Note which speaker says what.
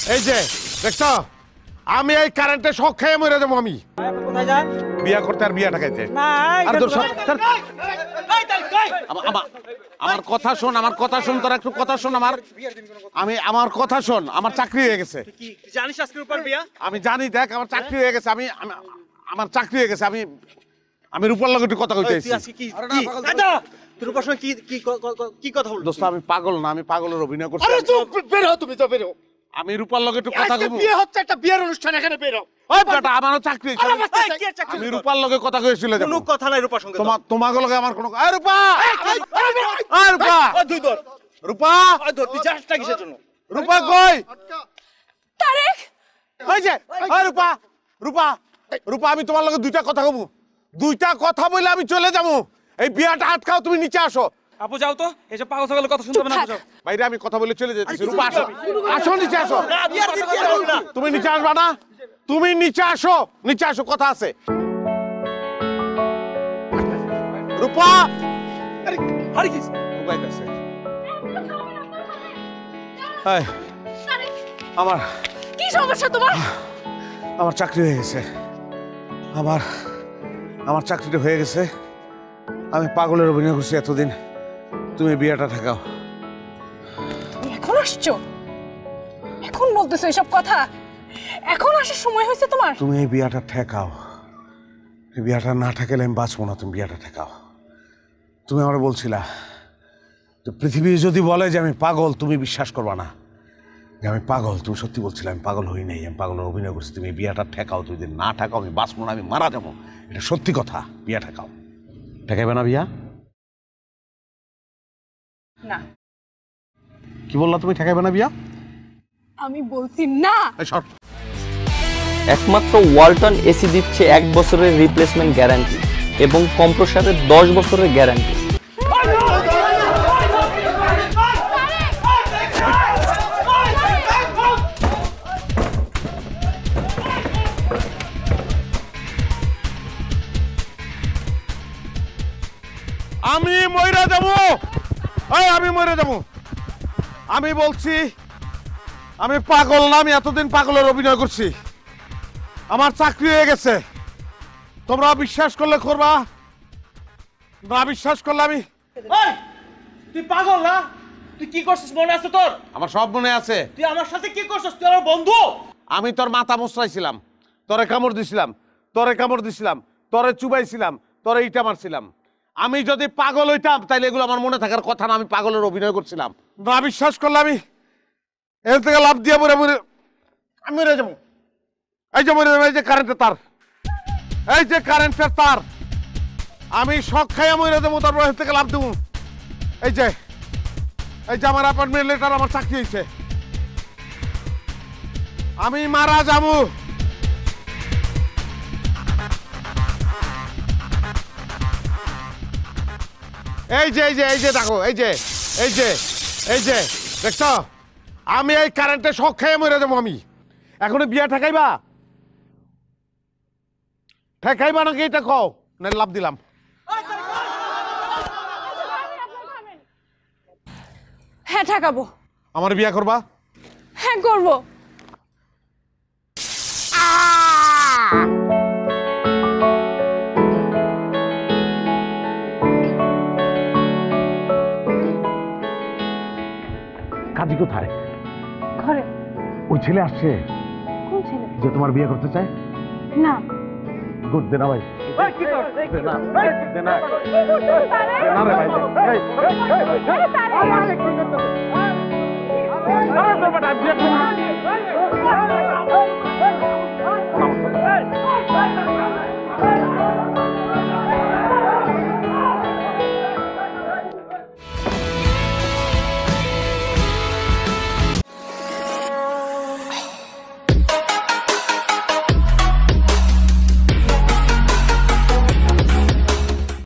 Speaker 1: এই যে দেখছো, আমি এই কারেন্টে শখ খেয়ে মরে যাবো। আমি
Speaker 2: কোথায় যান?
Speaker 1: বিয়া করতে আর বিয়া ঠাকাইতে। আর তোর আমার কথা শোন, আমার কথা শোন, তোর একটু কথা শোন। আমার কথা শোন। আমার চাকরি হয়ে গেছে।
Speaker 2: জানিস আজকের উপর বিয়া?
Speaker 1: আমি জানি, দেখ আমার চাকরি হয়ে গেছে। আমার চাকরি হয়ে গেছে। আমি রূপার লগে একটু কথা কইতে আইছি।
Speaker 2: তোর রূপার সঙ্গে কি কথা বল?
Speaker 1: দোস্ত আমি পাগল না, আমি পাগলের অভিনয় করছি।
Speaker 3: আরে চুপ, বের হও, তুমি তো বের হও।
Speaker 1: আমি রূপার লগে একটু কথা
Speaker 3: আজকে
Speaker 1: কইবো।
Speaker 3: বিয়ে হচ্ছে, একটা বিয়ের অনুষ্ঠান, এখানে বের হও।
Speaker 1: ওই বেটা, আমারও চাকরি হইছে। আমি রূপার লগে কথা কইছিল।
Speaker 2: কোনো কথা নাই রূপার সঙ্গে।
Speaker 1: তোমার লগে আমার কোনো এই রূপা, এই রূপা,
Speaker 2: ওই দুই ধর।
Speaker 1: রূপা,
Speaker 2: ওই ধর, তুই যাসটা কিসের জন্য?
Speaker 1: রূপা কই?
Speaker 4: তারেক,
Speaker 1: ওই যে, ওই রূপা, রূপা, রূপা, আমি তোমার লগে দুইটা কথা কইবো। দুইটা কথা বলে আমি চলে যাবো। এই বিয়াটা আটকাও, তুমি নিচে আসো।
Speaker 2: আপু যাও তো, এসব পাগল ছাগলের কথা শুনতে হবে না। যাও
Speaker 1: বাইরে, আমি কথা বলে চলে যেতেছি। রূপা আসো, আসো নিচে আসো। তুমি নিচে আসবা না? তুমি নিচে আসো, নিচে আসো, কথা আছে। রূপা,
Speaker 2: আরে কি
Speaker 1: রূপা আছে। এই, আমার
Speaker 4: কি সমস্যা তোমার?
Speaker 1: আমার চাকরি হয়ে গেছে। আমার চাকরিটা হয়ে গেছে। আমি পাগলের অভিনয় করছি এতদিন। তুমি বিয়েটা ঠেকাও।
Speaker 4: এখন আসছো? এখন বলতেছো এসব কথা? এখন আসার সময় হয়েছে তোমার?
Speaker 1: তুমি এই বিয়াটা ঠেকাও। এই বিয়াটা না ঠেকালে আমি বাঁচবো না। তুমি বিয়াটা ঠেকাও। তুমি আমার বলছিলা যে পৃথিবী যদি বলে যে আমি পাগল, তুমি বিশ্বাস করবা না যে আমি পাগল। তুমি সত্যি বলছিলে আমি পাগল হই নাই, আমি পাগলের অভিনয় করছি। তুমি বিয়াটা ঠেকাও। তুমি যদি না ঠেকাও আমি বাঁচবো না, আমি মারা যাবো। এটা সত্যি কথা। বিয়া ঠেকাও। ঠেকাইবে না বিয়া?
Speaker 4: না।
Speaker 1: কি বললা তুমি? ঠেকাইবে না বিয়া?
Speaker 4: আমি বলছি না।
Speaker 5: একমাত্র ওয়ালটন এসি দিচ্ছে 1 বছরের রিপ্লেসমেন্ট গ্যারান্টি এবং কম্প্রেসারের 10 বছরের গ্যারান্টি।
Speaker 1: আমি মইরা যাবো। আমি মরে যাবো। আমি বলছি আমি পাগল না। আমি এতদিন পাগলের অভিনয় করছি। আমার চাকরি হয়ে গেছে। তোমরা বিশ্বাস করলে করবা, না বিশ্বাস করলে আমি।
Speaker 2: তুই পাগল না? তুই কি করছিস মনে আছে তোর?
Speaker 1: আমার সব মনে আছে।
Speaker 2: তুই আমার সাথে কি করছিস? তুই আমার বন্ধু।
Speaker 1: আমি তোর মাথা মুছরাইছিলাম, তোরে কামড় দিছিলাম, তোরে চুবাইছিলাম, তোরে ইটা মারছিলাম। আমি যদি পাগল হইতাম তাইলে এগুলো আমার মনে থাকার কথা না। আমি পাগলের অভিনয় করছিলাম। না বিশ্বাস করলে আমি এর থেকে লাভ দিয়ে আমি মরে যাবো। এই যে মরে যাবো। এই যে কারেন্টের তার, এই যে কারেন্টের তার। আমি শখ খাইয়া মরে যাবো, তারপর এর থেকে লাভ দেবো। এই যে আমার অ্যাপয়েন্টমেন্ট লেটার, আমার চাকরি হয়েছে। আমি মারা যাবো। এই যে দেখো, এই যে দেখছো, আমি এই কারেন্টে শখ খেয়ে মরে যাবো। আমি এখন বিয়া ঠেকাইবা নাকি এটা কও, না লাভ দিলাম।
Speaker 4: হ্যাঁ ঠেকাবো।
Speaker 1: আমার বিয়া করবা?
Speaker 4: হ্যাঁ করবো।
Speaker 1: কাজী কোথায়?
Speaker 4: ঘরে।
Speaker 1: ওই ছেলে আসছে
Speaker 4: কোন ছেলে?
Speaker 1: যে তোমার বিয়ে করতে চায়?
Speaker 4: না।
Speaker 1: গুড, দে না ভাই।
Speaker 2: কি কর?
Speaker 1: দে না রে ভাই, দে।